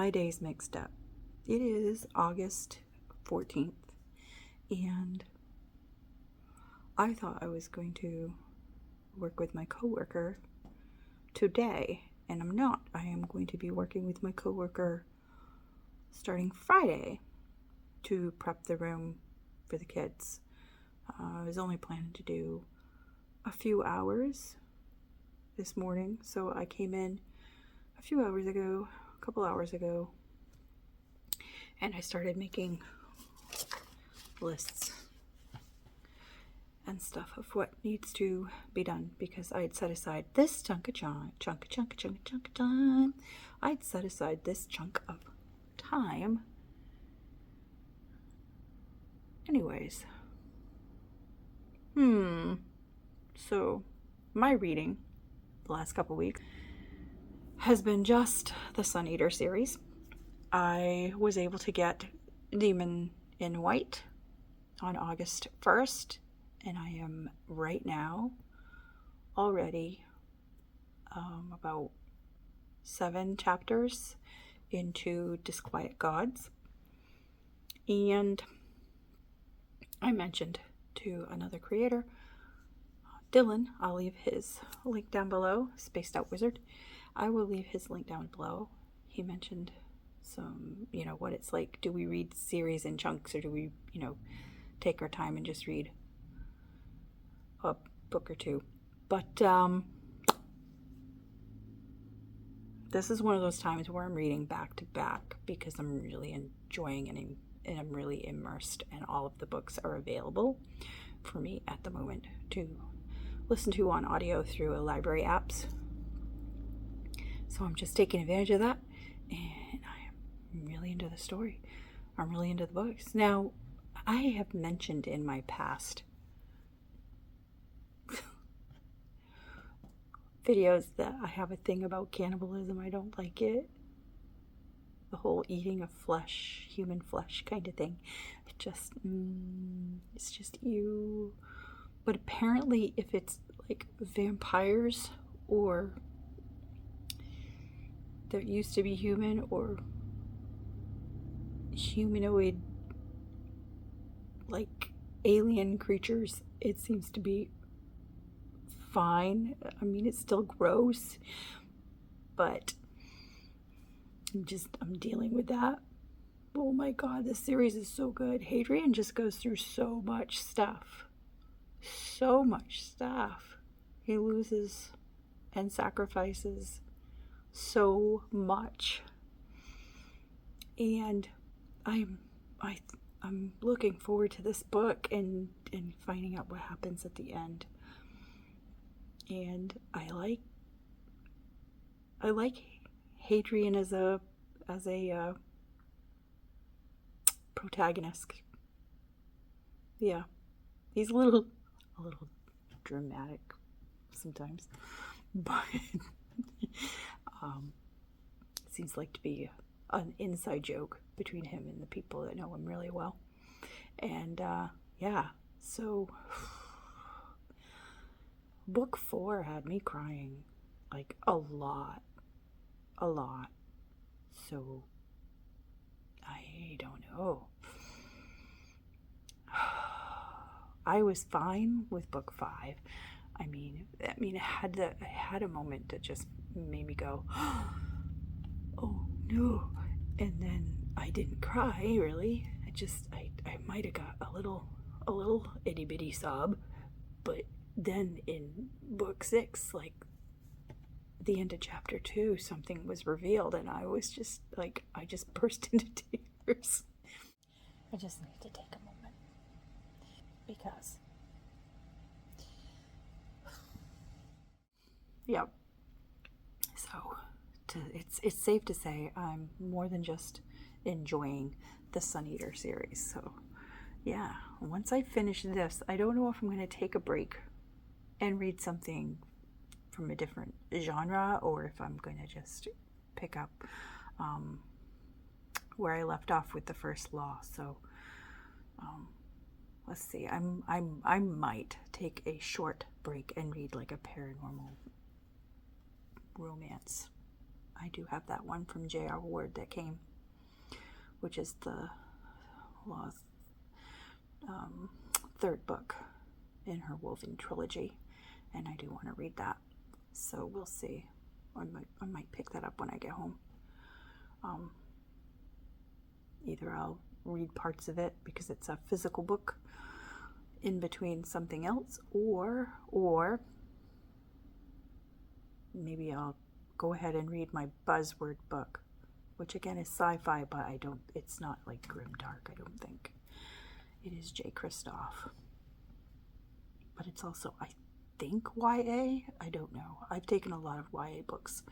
my day's mixed up. It is August 14th, and I thought I was going to work with my coworker today, and I'm not. I am going to be working with my coworker starting Friday to prep the room for the kids. I was only planning to do a few hours this morning, so I came in a couple hours ago, and I started making lists and stuff of what needs to be done, because I had set aside this chunk of time. I'd set aside this chunk of time. Anyways. So, my reading the last couple weeks has been just the Sun Eater series. I was able to get Demon in White on August 1st, and I am right now already about 7 chapters into Disquiet Gods. And I mentioned to another creator, Dylan, I'll leave his link down below, Spaced Out Wizard. I will leave his link down below. He mentioned some, what it's like. Do we read series in chunks, or do we, take our time and just read a book or two? But this is one of those times where I'm reading back to back because I'm really enjoying and I'm really immersed, and all of the books are available for me at the moment to listen to on audio through library apps. So I'm just taking advantage of that, and I'm really into the story. I'm really into the books. Now, I have mentioned in my past videos that I have a thing about cannibalism. I don't like it. The whole eating of flesh, human flesh kind of thing. It's just ew. But apparently, if it's like vampires or that used to be human or humanoid, like alien creatures, it seems to be fine. I mean, it's still gross, but I'm dealing with that. Oh my god, this series is so good. Hadrian just goes through so much stuff. So much stuff. He loses and sacrifices so much. And I'm looking forward to this book and finding out what happens at the end. And I like Hadrian as a protagonist. Yeah, he's a little dramatic sometimes, but seems like to be an inside joke between him and the people that know him really well. And yeah, so book 4 had me crying like a lot. So I don't know. I was fine with book 5. I mean, it had a moment that just made me go, oh no. And then I didn't cry really. I might have got a little itty bitty sob, but then in book 6, like the end of chapter 2, something was revealed, and I was just like, I just burst into tears. I just need to take a moment, because yep. So it's safe to say I'm more than just enjoying the Sun Eater series. So yeah, once I finish this, I don't know if I'm going to take a break and read something from a different genre, or if I'm going to just pick up where I left off with the first law. So let's see. I might take a short break and read like a paranormal romance I do have that one from J.R. Ward that came, which is the third book in her Woven trilogy, and I do want to read that. So we'll see. I might pick that up when I get home. Either I'll read parts of it because it's a physical book in between something else, or maybe I'll go ahead and read my buzzword book, which again is sci-fi, but it's not like grimdark, I don't think. It is J. Kristoff. But it's also, I think, YA? I don't know. I've taken a lot of YA books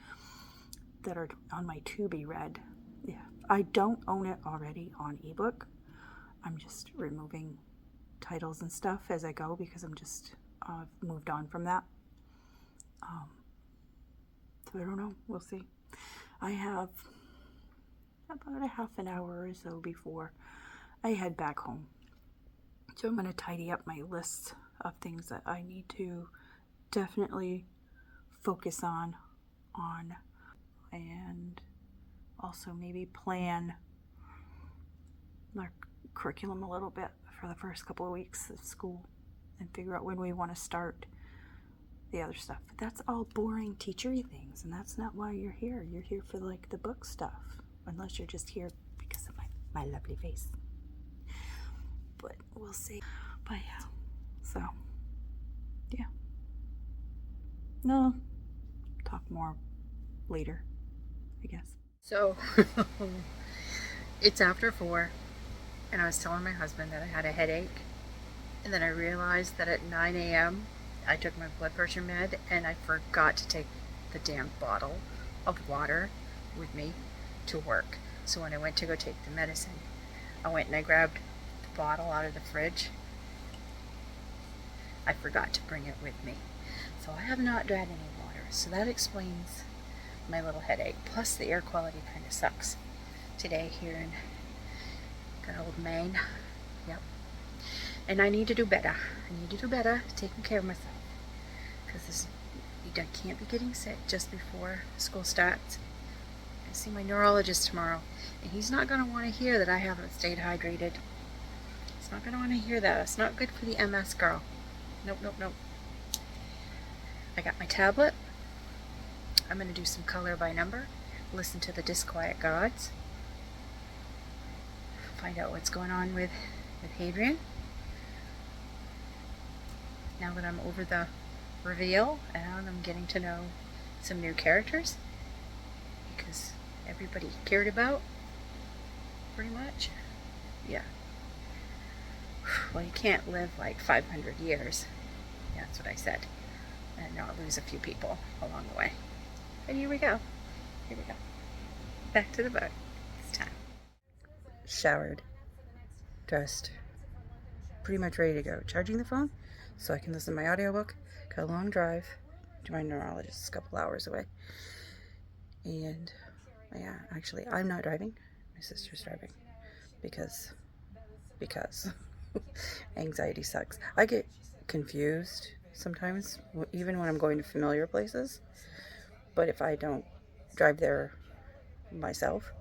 that are on my to be read. Yeah. I don't own it already on ebook. I'm just removing titles and stuff as I go because I've moved on from that. So I don't know. We'll see. I have about a half an hour or so before I head back home. So I'm going to tidy up my list of things that I need to definitely focus on, and also maybe plan our curriculum a little bit for the first couple of weeks of school and figure out when we want to start the other stuff. But that's all boring teachery things, and that's not why you're here. You're here for like the book stuff, unless you're just here because of my lovely face. But we'll see. But yeah, so yeah, no, talk more later, I guess. So it's after 4, and I was telling my husband that I had a headache, and then I realized that at 9 a.m. I took my blood pressure med, and I forgot to take the damn bottle of water with me to work. So when I went to go take the medicine, I went and I grabbed the bottle out of the fridge. I forgot to bring it with me. So I have not had any water. So that explains my little headache. Plus the air quality kind of sucks today here in good old Maine. Yep. And I need to do better. I need to do better taking care of myself. Because I can't be getting sick just before school starts. I see my neurologist tomorrow, and he's not going to want to hear that I haven't stayed hydrated. He's not going to want to hear that. It's not good for the MS girl. Nope, nope, nope. I got my tablet. I'm going to do some color by number, listen to the Disquiet Gods, find out what's going on with Hadrian. Now that I'm over the reveal and I'm getting to know some new characters, because everybody cared about, pretty much. Yeah. Well, you can't live like 500 years. Yeah, that's what I said. And not lose a few people along the way. And here we go. Here we go. Back to the book. It's time. Showered. Dressed. Pretty much ready to go. Charging the phone so I can listen to my audiobook. Got a long drive to my neurologist, a couple hours away. And yeah, actually, I'm not driving. My sister's driving. Because anxiety sucks. I get confused sometimes, even when I'm going to familiar places. But if I don't drive there myself,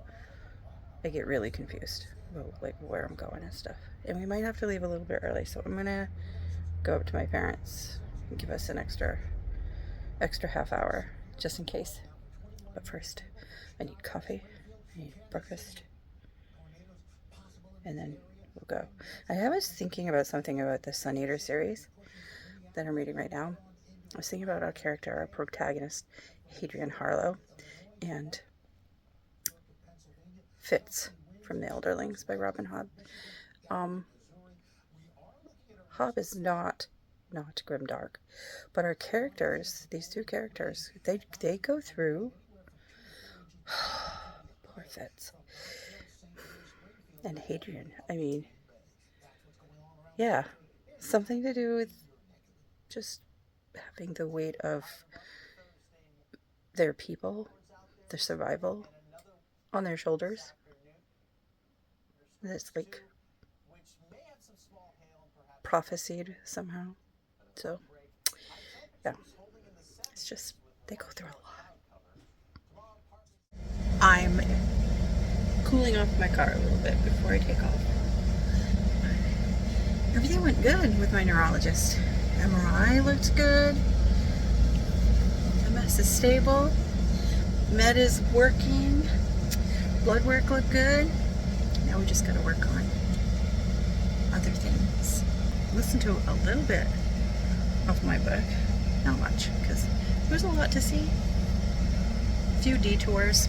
I get really confused about like where I'm going and stuff. And we might have to leave a little bit early, so I'm gonna go up to my parents and give us an extra half hour just in case. But first, I need coffee, I need breakfast, and then we'll go. I was thinking about something about the Sun Eater series that I'm reading right now. I was thinking about our character, our protagonist, Hadrian Harlow, and Fitz from The Elderlings by Robin Hobb. Hobb is not grimdark, but our characters, these two characters, they go through poor Fitz and Hadrian. I mean, yeah, something to do with just having the weight of their people, their survival on their shoulders. That's like prophesied somehow. So yeah, it's just they go through a lot. I'm cooling off my car a little bit before I take off. Everything went good with my neurologist. MRI looked good. MS is stable. Med is working. Blood work looked good. Now we just gotta work on other things. Listen to a little bit of my book. Not much, because there's a lot to see. A few detours.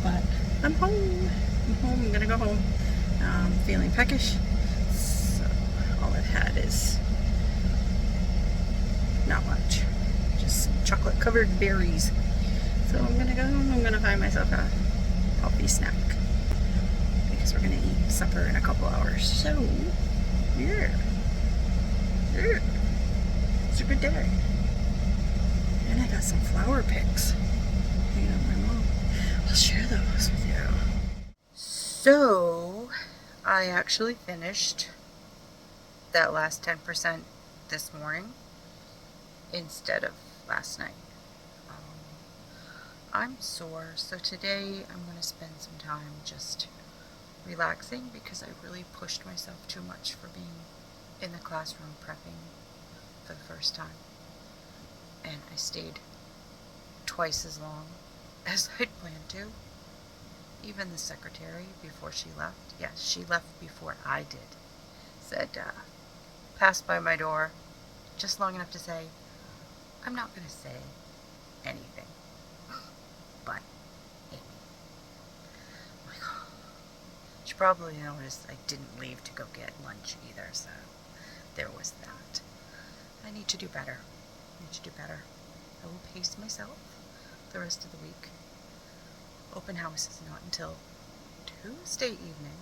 But I'm home. I'm home. I'm gonna go home. Feeling peckish. So all I've had is not much. Just some chocolate covered berries. So I'm gonna go home. I'm gonna find myself a healthy snack. Because we're gonna eat supper in a couple hours. So yeah. It's a good day. And I got some flower picks. Hanging out with my mom. I'll share those with you. So, I actually finished that last 10% this morning instead of last night. I'm sore, so today I'm going to spend some time just relaxing because I really pushed myself too much for being in the classroom prepping for the first time. And I stayed twice as long as I'd planned to. Even the secretary, before she left, yes, she left before I did, said, passed by my door just long enough to say, I'm not going to say anything, but Amy. I'm like, oh. She probably noticed I didn't leave to go get lunch either, so there was that. I need to do better. I will pace myself the rest of the week. Open house is not until Tuesday evening,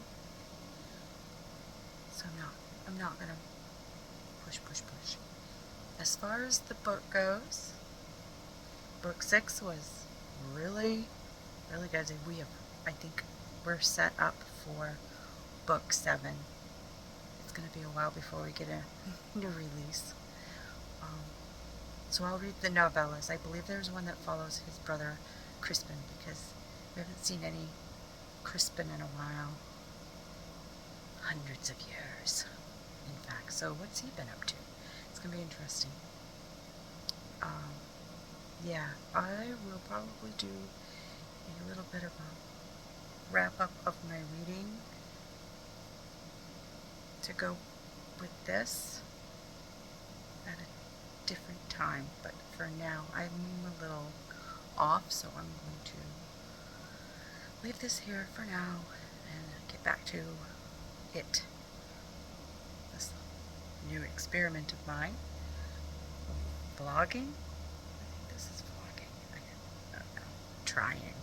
so I'm not gonna push. As far as the book goes, book 6 was really good. I think we're set up for book 7. It's gonna be a while before we get a new release. So I'll read the novellas. I believe there's one that follows his brother Crispin, because we haven't seen any Crispin in a while. Hundreds of years, in fact. So what's he been up to? It's going to be interesting. Yeah, I will probably do a little bit of a wrap-up of my reading to go with this at a different time. But for now, I'm a little off, so I'm going to leave this here for now and get back to it. This new experiment of mine. Vlogging? I think this is vlogging. I don't know. Trying.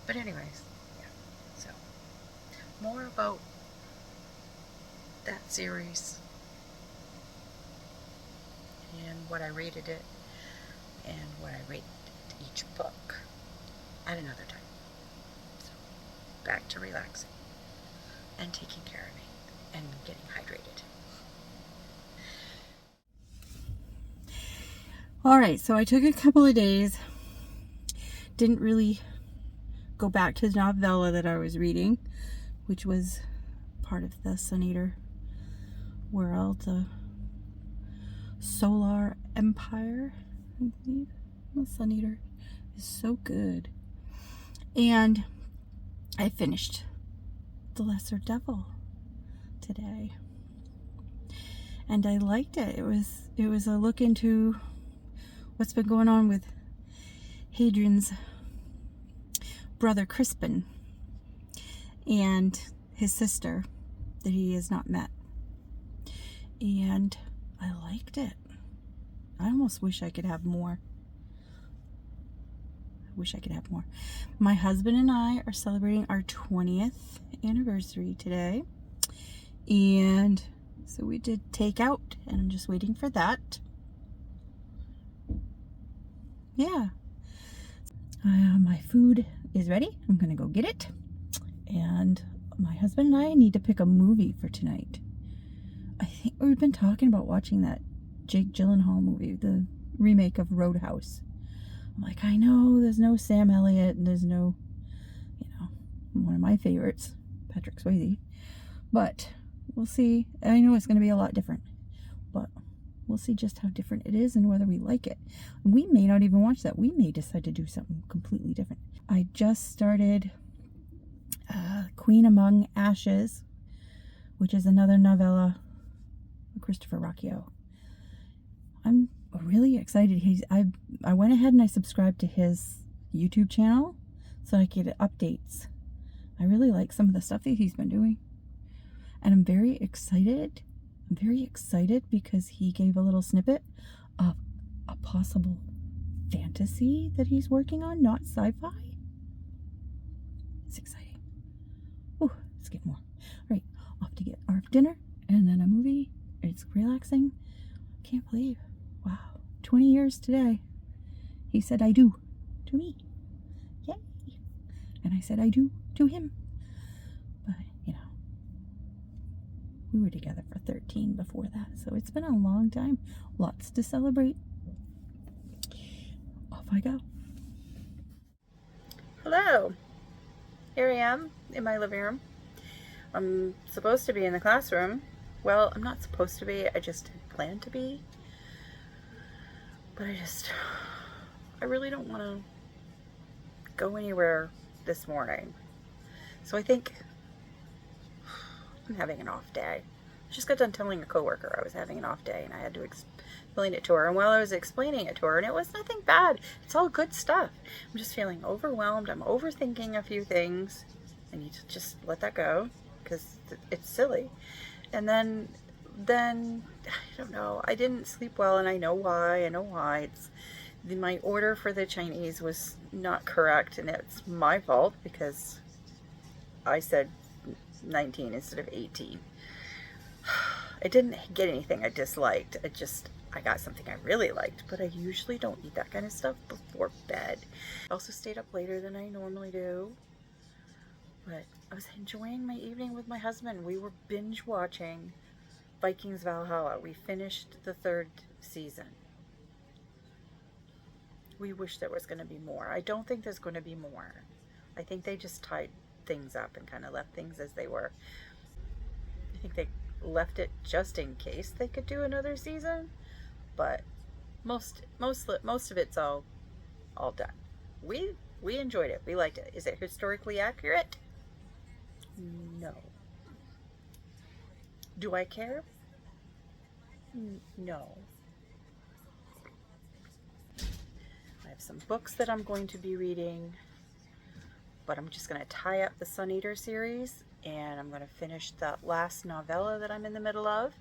But anyways, yeah. So, more about that series and what I rated it and what I rated each book at another time. So, back to relaxing and taking care of me and getting hydrated. All right, so I took a couple of days, didn't really go back to the novella that I was reading, which was part of the Sun Eater world, the Solar Empire, I believe. The Sun Eater is so good. And I finished The Lesser Devil today. And I liked it. It was a look into what's been going on with Hadrian's brother Crispin and his sister that he has not met. And I liked it. I almost wish I could have more. My husband and I are celebrating our 20th anniversary today. And so we did takeout, and I'm just waiting for that. Yeah. My food is ready. I'm going to go get it. And my husband and I need to pick a movie for tonight. I think we've been talking about watching that Jake Gyllenhaal movie, the remake of Roadhouse. I'm like, I know there's no Sam Elliott and there's no one of my favorites, Patrick Swayze. But we'll see. I know it's going to be a lot different, but we'll see just how different it is and whether we like it. We may not even watch that. We may decide to do something completely different. I just started Queen Among Ashes, which is another novella of Christopher Rocchio. I'm really excited. I went ahead and I subscribed to his YouTube channel so I could get updates. I really like some of the stuff that he's been doing. And I'm very excited. I'm very excited because he gave a little snippet of a possible fantasy that he's working on, not sci-fi. It's exciting. Oh, let's get more. All right, off to get our dinner and then a movie. It's relaxing. Can't believe. Wow. 20 years today. He said I do to me. Yay. And I said I do to him. But, you know, we were together for 13 before that. So it's been a long time. Lots to celebrate. Off I go. Hello. Here I am in my living room. I'm supposed to be in the classroom. Well, I'm not supposed to be. I just plan to be. But I really don't want to go anywhere this morning. So I think I'm having an off day. I just got done telling a coworker I was having an off day and I had to explain it to her. And while I was explaining it to her, and it was nothing bad, it's all good stuff. I'm just feeling overwhelmed. I'm overthinking a few things. I need to just let that go because it's silly. And then I don't know, I didn't sleep well and I know why. It's my order for the Chinese was not correct and it's my fault because I said 19 instead of 18. I didn't get anything I disliked. I got something I really liked, but I usually don't eat that kind of stuff before bed. I also stayed up later than I normally do, but I was enjoying my evening with my husband. We were binge watching Vikings Valhalla. We finished the 3rd season. We wish there was going to be more. I don't think there's going to be more. I think they just tied things up and kind of left things as they were. I think they left it just in case they could do another season, but most of it's all done. We enjoyed it. We liked it. Is it historically accurate? No. Do I care? No. I have some books that I'm going to be reading, but I'm just going to tie up the Sun Eater series, and I'm going to finish that last novella that I'm in the middle of,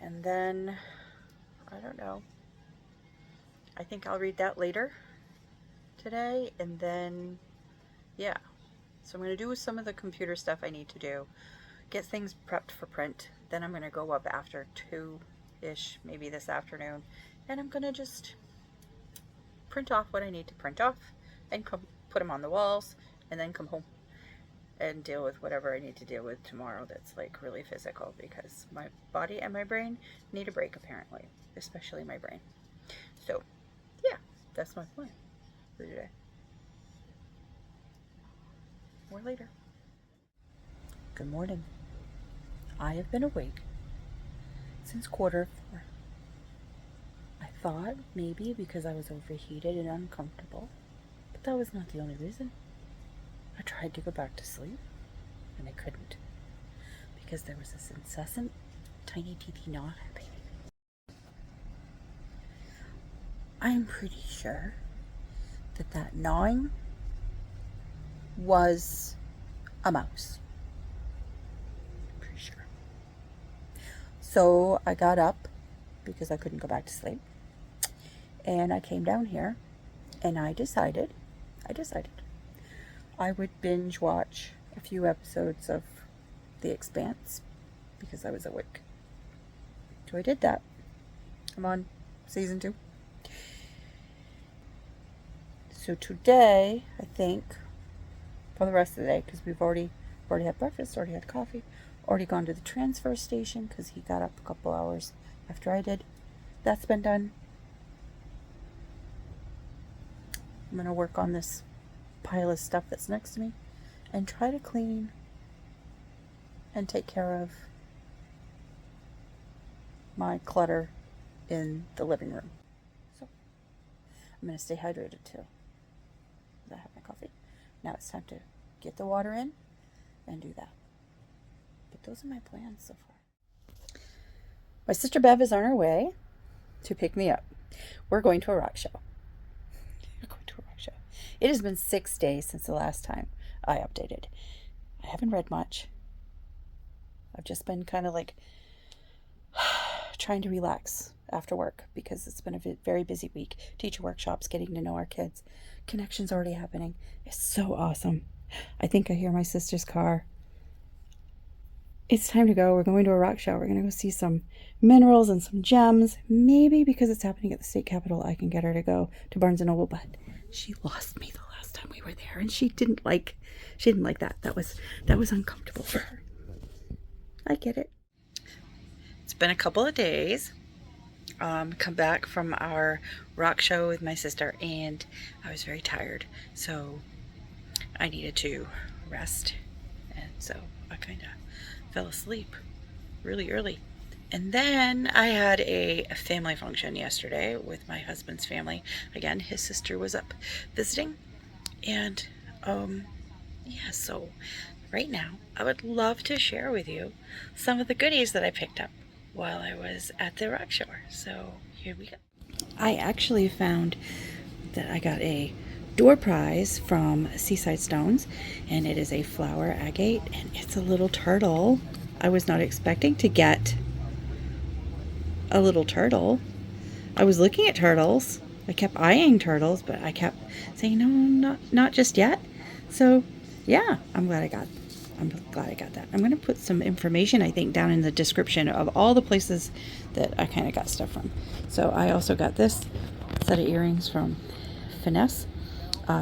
and then, I don't know, I think I'll read that later today, and then, yeah. So I'm going to do some of the computer stuff I need to do, get things prepped for print. Then I'm going to go up after 2-ish, maybe this afternoon, and I'm going to just print off what I need to print off and come put them on the walls and then come home and deal with whatever I need to deal with tomorrow that's like really physical, because my body and my brain need a break apparently, especially my brain. So yeah, that's my plan for today. More later. Good morning. I have been awake since 3:45. I thought maybe because I was overheated and uncomfortable, but that was not the only reason. I tried to go back to sleep and I couldn't because there was this incessant tiny teethy gnaw happening. I'm pretty sure that gnawing was a mouse. Pretty sure. So I got up because I couldn't go back to sleep, and I came down here and I decided I would binge watch a few episodes of The Expanse because I was awake. So I did that. I'm on season 2. So today, I think, for the rest of the day, because we've already had breakfast, already had coffee, already gone to the transfer station because he got up a couple hours after I did. That's been done. I'm going to work on this pile of stuff that's next to me and try to clean and take care of my clutter in the living room. So I'm going to stay hydrated too. I have my coffee. Now it's time to get the water in and do that. But those are my plans so far. My sister Bev is on her way to pick me up. We're going to a rock show. It has been 6 days since the last time I updated. I haven't read much. I've just been kind of like trying to relax after work because it's been a very busy week. Teacher workshops, getting to know our kids. Connections already happening. It's so awesome. I think I hear my sister's car. It's time to go. We're going to a rock show. We're going to go see some minerals and some gems. Maybe because it's happening at the state capitol, I can get her to go to Barnes & Noble, but she lost me the last time we were there, and she didn't like that. That was uncomfortable for her. I get it. It's been a couple of days. Come back from our rock show with my sister, and I was very tired, so I needed to rest, and so I kind of fell asleep really early. And then I had a family function yesterday with my husband's family. Again, his sister was up visiting. And, yeah, so right now I would love to share with you some of the goodies that I picked up while I was at the rock show. So here we go. I actually found that I got a door prize from Seaside Stones, and it is a flower agate, and it's a little turtle. I was not expecting to get a little turtle. I was looking at turtles. I kept eyeing turtles, but I kept saying no, not just yet. So yeah, I'm glad I got that. I'm going to put some information, I think, down in the description of all the places that I kind of got stuff from. So I also got this set of earrings from Finesse.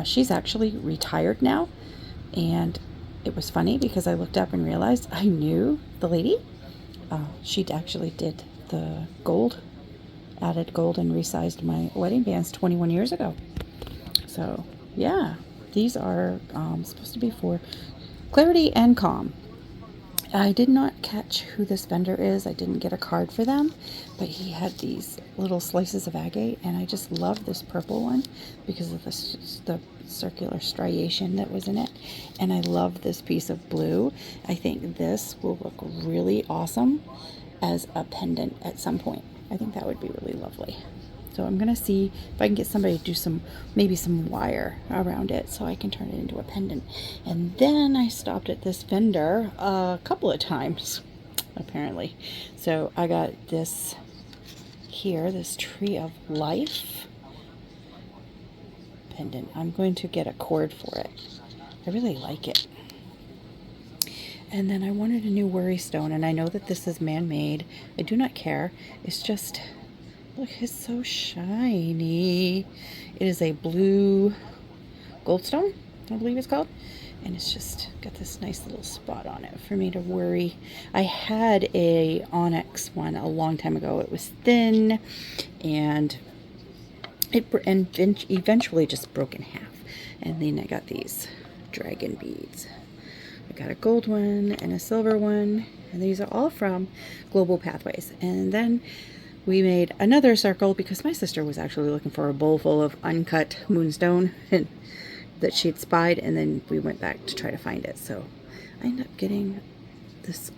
She's actually retired now, and it was funny because I looked up and realized I knew the lady. She actually did the added gold and resized my wedding bands 21 years ago. So yeah, these are supposed to be for clarity and calm. I did not catch who this vendor is. I didn't get a card for them, but he had these little slices of agate, and I just love this purple one because of the circular striation that was in it. And I love this piece of blue. I think this will look really awesome as a pendant at some point. I think that would be really lovely. So I'm going to see if I can get somebody to do maybe some wire around it so I can turn it into a pendant. And then I stopped at this vendor a couple of times, apparently. So I got this here, this Tree of Life pendant. I'm going to get a cord for it. I really like it. And then I wanted a new worry stone, and I know that this is man-made. I do not care. It's just, look, it's so shiny. It is a blue goldstone, I believe it's called. And it's just got this nice little spot on it for me to worry. I had a onyx one a long time ago. It was thin, and it eventually just broke in half. And then I got these dragon beads. I got a gold one and a silver one, and these are all from Global Pathways. And then we made another circle because my sister was actually looking for a bowl full of uncut moonstone that she'd spied, and then we went back to try to find it. So I ended up getting this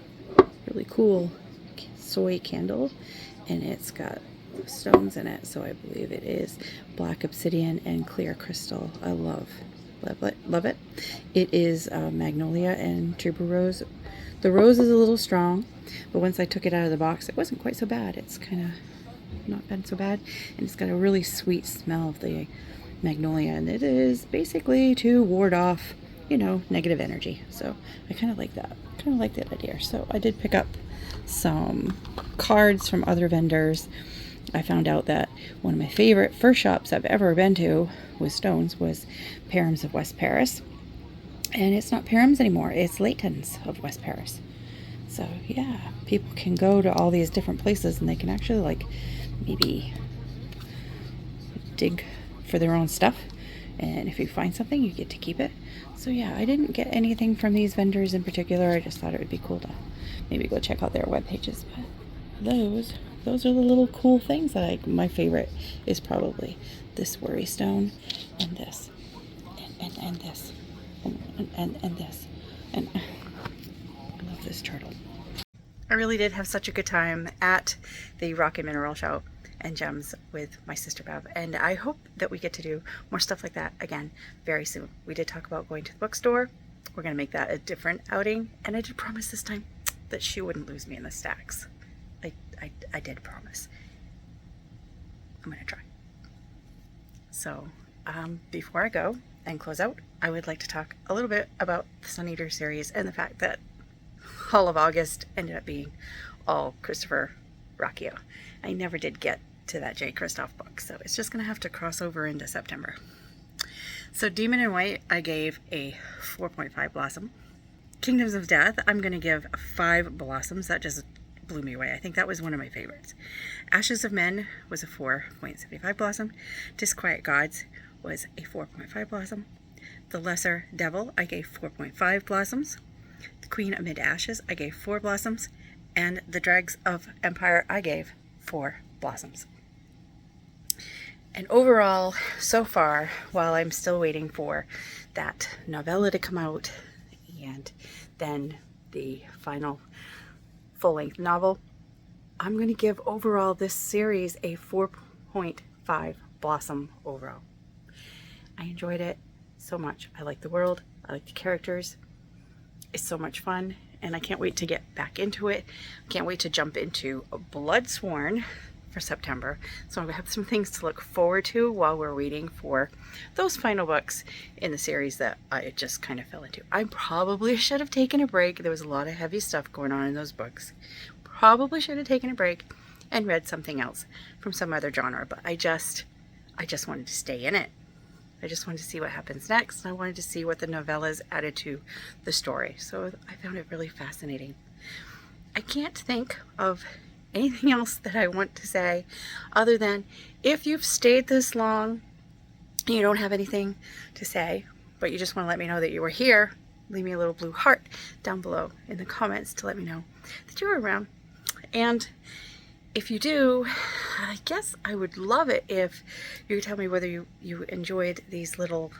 really cool soy candle, and it's got stones in it, so I believe it is black obsidian and clear crystal. I love it. It is magnolia and tuberose. The rose is a little strong, but once I took it out of the box, it wasn't quite so bad. It's kind of not been so bad, and it's got a really sweet smell of the magnolia, and it is basically to ward off, negative energy. So I kind of like that. Idea. So I did pick up some cards from other vendors. I found out that one of my favorite first shops I've ever been to with stones was Parham's of West Paris. And it's not Parham's anymore, it's Layton's of West Paris. So yeah, people can go to all these different places and they can actually maybe dig for their own stuff and if you find something, you get to keep it. So yeah, I didn't get anything from these vendors in particular. I just thought it would be cool to maybe go check out their web pages. But those are the little cool things that my favorite is probably this worry stone and this and this and this, and I love this turtle. I really did have such a good time at the Rock and Mineral Show and Gems with my sister Bev, and I hope that we get to do more stuff like that again very soon. We did talk about going to the bookstore. We're going to make that a different outing, and I did promise this time that she wouldn't lose me in the stacks. I did promise. I'm going to try. So before I go and close out, I would like to talk a little bit about the Sun Eater series and the fact that all of August ended up being all Christopher Rocchio. I never did get to that J. Kristoff book, so it's just going to have to cross over into September. So Demon in White, I gave a 4.5 Blossom. Kingdoms of Death, I'm going to give 5 Blossoms. That just blew me away. I think that was one of my favorites. Ashes of Men was a 4.75 Blossom. Disquiet Gods was a 4.5 Blossom. The Lesser Devil, I gave 4.5 Blossoms. The Queen Amid Ashes, I gave 4 Blossoms. And The Dregs of Empire, I gave 4 Blossoms. And overall, so far, while I'm still waiting for that novella to come out and then the final full-length novel, I'm going to give overall this series a 4.5 Blossom overall. I enjoyed it so much. I like the world. I like the characters. It's so much fun, and I can't wait to get back into it. I can't wait to jump into Bloodsworn for September. So I have some things to look forward to while we're waiting for those final books in the series that I just kind of fell into. I probably should have taken a break. There was a lot of heavy stuff going on in those books. Probably should have taken a break and read something else from some other genre, but I just wanted to stay in it. I just wanted to see what happens next, and I wanted to see what the novellas added to the story. So I found it really fascinating. I can't think of anything else that I want to say other than, if you've stayed this long and you don't have anything to say, but you just want to let me know that you were here, leave me a little blue heart down below in the comments to let me know that you were around. And if you do, I guess I would love it if you could tell me whether you enjoyed these little,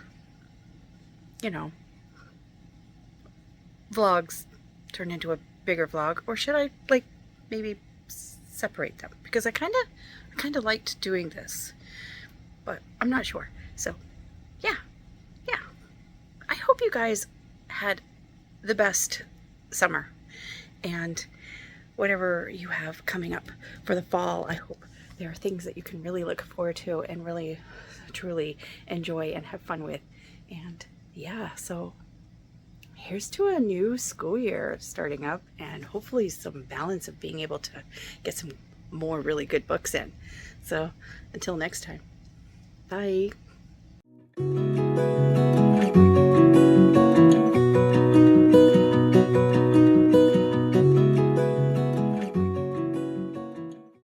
vlogs turn into a bigger vlog, or should I maybe separate them, because I kind of liked doing this, but I'm not sure. So yeah, I hope you guys had the best summer, and whatever you have coming up for the fall, I hope there are things that you can really look forward to and really truly enjoy and have fun with. And yeah, so here's to a new school year starting up, and hopefully some balance of being able to get some more really good books in. So until next time, bye.